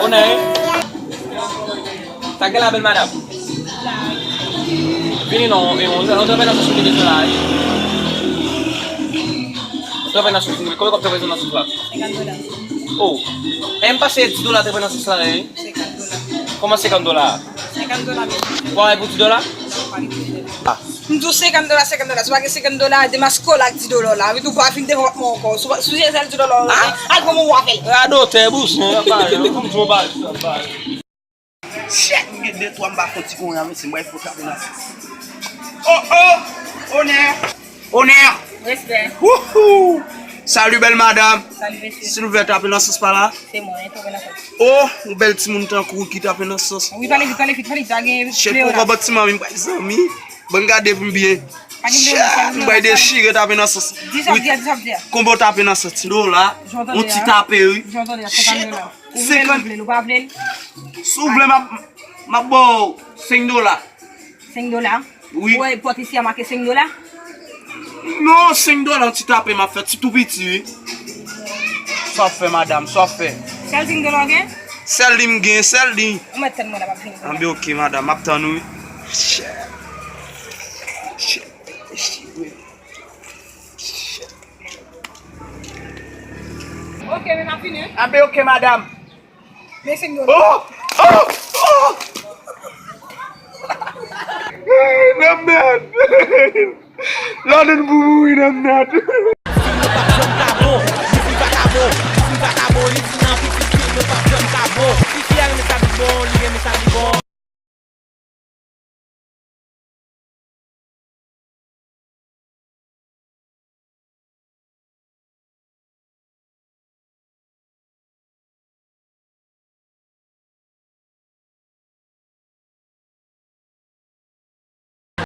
On est? T'as quelle belle madame? Vieni no, non trovi una sostituzione solare. Trovi una sostituzione, come trovi una sostituzione? Oh, è un passetto $10 per una sostituzione? Come $50? Qual è il $10? Ah. Untuk $50, sebagai $50 de mascola $10. Itu pa fin de moko. Susi sel $10. Aku mau wafel. Aduh, tebus, come tu vai? Shit, get that one back for Tico and I'm wife for Captain. Oh, honneur. Yes, there. Woohoo! Salut, belle madame. Salut, monsieur. Si vous voulez taper dans ce pas là? C'est moi, tu connais ça. Oh, un bel petit monde qui tape dans ce sauce. Oui, parlez vite, fallait Chef, pourquoi bâtiment, mes amis? Bon, gardez-vous bien. Chef, vous des chires taper dans ce sauce. 10 dire. Comment taper dans ce $10 là? On t'y tape, oui. J'entends dire $50. C'est quand Vous pas appeler s'ouvre ma bon $5. $5. Oui. Ouais, pour ici à marquer $5. Non, $5 tu tapes ma fête, c'est tout petit. Ça fait madame, ça fait. C'est $5 gain? Celle lim gain, celle lim. On met tellement là pas fini. On bien OK madame, m'attend nous. OK, mais m'a fini. Ah bien OK madame. Mais $5. Oh! Hey, I'm mad. London boo, I'm mad.